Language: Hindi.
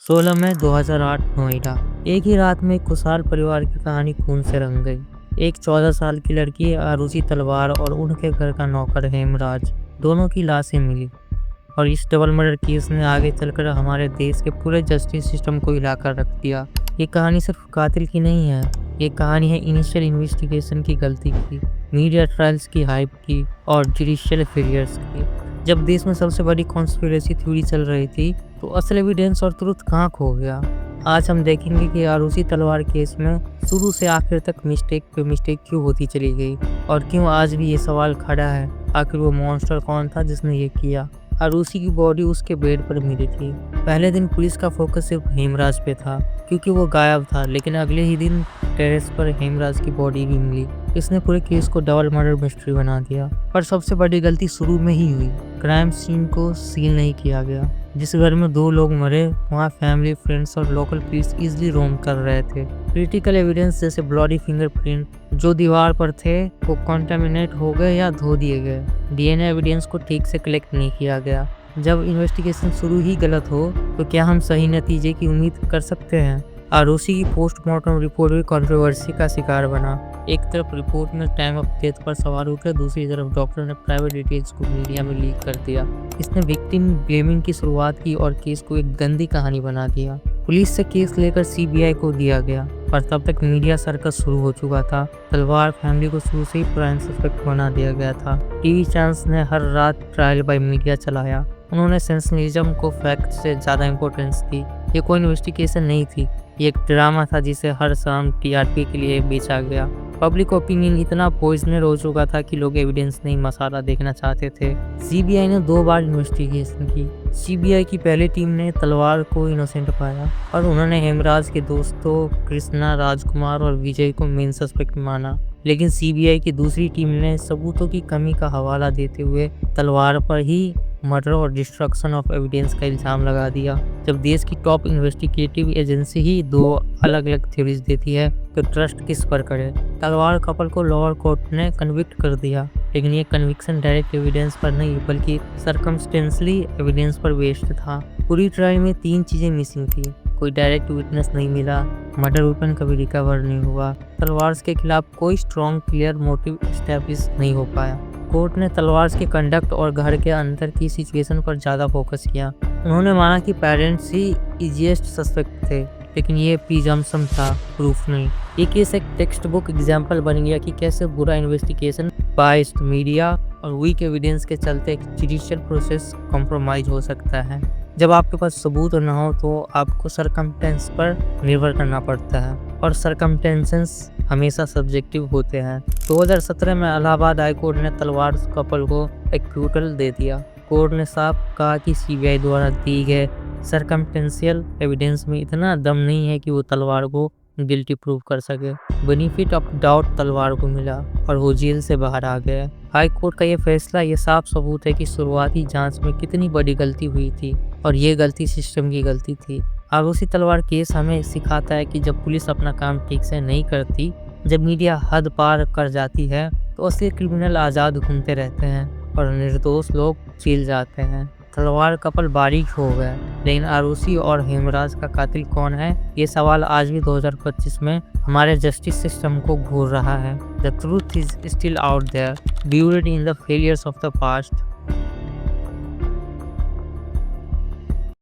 16 मई 2008 नोएडा। एक ही रात में एक खुशहाल परिवार की कहानी खून से रंग गई। एक 14 साल की लड़की आरुषि तलवार और उनके घर का नौकर हेमराज, दोनों की लाशें मिली। और इस डबल मर्डर केस ने आगे चलकर हमारे देश के पूरे जस्टिस सिस्टम को हिलाकर रख दिया। ये कहानी सिर्फ कातिल की नहीं है, ये कहानी है इनिशियल इन्वेस्टिगेशन की गलती की, मीडिया ट्रायल्स की हाइप की और जुडिशियल फेलियर्स की। जब देश में सबसे बड़ी कॉन्स्पिरेसी थ्योरी चल रही थी, तो असल एविडेंस और ट्रुथ कहाँ खो गया। आज हम देखेंगे कि आरुषि तलवार केस में शुरू से आखिर तक मिस्टेक पे मिस्टेक क्यों होती चली गई और क्यों आज भी ये सवाल खड़ा है, आखिर वो मॉन्स्टर कौन था जिसने ये किया। आरुषि की बॉडी उसके बेड पर मिली थी। पहले दिन पुलिस का फोकस सिर्फ हेमराज पे था क्योंकि वो गायब था, लेकिन अगले ही दिन टेरेस पर हेमराज की बॉडी भी मिली। इसने पूरे केस को डबल मर्डर मिस्ट्री बना दिया। पर सबसे बड़ी गलती शुरू में ही हुई। क्राइम सीन को सील नहीं किया गया। जिस घर में 2 लोग मरे, वहाँ फैमिली, फ्रेंड्स और लोकल पुलिस इजिली रोम कर रहे थे। क्रिटिकल एविडेंस जैसे ब्लडी फिंगरप्रिंट जो दीवार पर थे, वो कॉन्टेमिनेट हो गए या धो दिए गए। डीएनए एविडेंस को ठीक से कलेक्ट नहीं किया गया। जब इन्वेस्टिगेशन शुरू ही गलत हो, तो क्या हम सही नतीजे की उम्मीद कर सकते हैं। आरुषि की पोस्टमार्टम रिपोर्ट भी कंट्रोवर्सी का शिकार बना। एक तरफ रिपोर्ट में टाइम ऑफ डेथ पर सवाल उठे, दूसरी तरफ डॉक्टर ने प्राइवेट डिटेल्स को मीडिया में लीक कर दिया। इसने विक्टिम ब्लेमिंग की शुरुआत की और केस को एक गंदी कहानी बना दिया। पुलिस से केस लेकर सीबीआई को दिया गया, पर तब तक मीडिया सर्कस शुरू हो चुका था। तलवार फैमिली को शुरू से ही प्राइम सस्पेक्ट बना दिया गया था। टीवी चैनल्स ने हर रात ट्रायल बाय मीडिया चलाया। उन्होंने सेंसेशनलिज्म को फैक्ट से ज़्यादा इम्पोर्टेंस दी। ये कोई इन्वेस्टिगेशन नहीं थी, ये एक ड्रामा था जिसे हर शाम टीआरपी के लिए बेचा गया। पब्लिक ओपिनियन इतना पॉइजनर हो चुका था कि लोग एविडेंस नहीं, मसाला देखना चाहते थे। सीबीआई ने 2 बार इन्वेस्टिगेशन की। सीबीआई की पहली टीम ने तलवार को इनोसेंट पाया और उन्होंने हेमराज के दोस्तों कृष्णा, राजकुमार और विजय को मेन सस्पेक्ट माना। लेकिन सीबीआई की दूसरी टीम ने सबूतों की कमी का हवाला देते हुए तलवार पर ही मर्डर और डिस्ट्रक्शन ऑफ एविडेंस का इल्जाम लगा दिया। जब देश की टॉप इन्वेस्टिगेटिव एजेंसी ही 2 अलग अलग थ्योरीज देती है, तो ट्रस्ट किस पर करे। तलवार कपल को लोअर कोर्ट ने कन्विक्ट कर दिया, लेकिन ये कन्विक्शन डायरेक्ट एविडेंस पर नहीं बल्कि सर्कमस्टेंशियली एविडेंस पर बेस्ड था। पूरी ट्रायल में 3 चीजें मिसिंग थी। कोई डायरेक्ट विटनेस नहीं मिला, मर्डर वेपन कभी रिकवर नहीं हुआ, तलवार के खिलाफ कोई स्ट्रॉन्ग क्लियर मोटिव एस्टैब्लिश नहीं हो पाया। कोर्ट ने तलवार के कंडक्ट और घर के अंदर की सिचुएशन पर ज़्यादा फोकस किया। उन्होंने माना कि पेरेंट्स ही इजीएस्ट सस्पेक्ट थे, लेकिन ये प्रिजम्पशन था, प्रूफ नहीं। ये केस एक टेक्स्ट बुक एग्जाम्पल बन गया कि कैसे बुरा इन्वेस्टिगेशन, बायस्ड मीडिया और वीक एविडेंस के चलते एक जुडिशियल प्रोसेस कॉम्प्रोमाइज हो सकता है। जब आपके पास सबूत न हो तो आपको सरकमटेंस पर निर्भर करना पड़ता है, और सरकमटेंसेस हमेशा सब्जेक्टिव होते हैं। 2017 में इलाहाबाद हाई कोर्ट ने तलवार कपल को एक्यूटल दे दिया। कोर्ट ने साफ कहा कि सीबीआई द्वारा दी गए सरकमटेंशियल एविडेंस में इतना दम नहीं है कि वो तलवार को गिल्टी प्रूव कर सके। बेनिफिट ऑफ डाउट तलवार को मिला और वो जेल से बाहर आ गया। हाई कोर्ट का ये फैसला ये साफ सबूत है कि शुरुआती जांच में कितनी बड़ी गलती हुई थी, और ये गलती सिस्टम की गलती थी। आरुषि तलवार केस हमें सिखाता है कि जब पुलिस अपना काम ठीक से नहीं करती, जब मीडिया हद पार कर जाती है, तो असली क्रिमिनल आज़ाद घूमते रहते हैं और निर्दोष लोग जेल जाते हैं। तलवार कपल बारीक हो गए, लेकिन आरुषि और हेमराज का कातिल कौन है, ये सवाल आज भी 2025 में हमारे जस्टिस सिस्टम को घूर रहा है। The truth is still out there, buried in the failures of the past.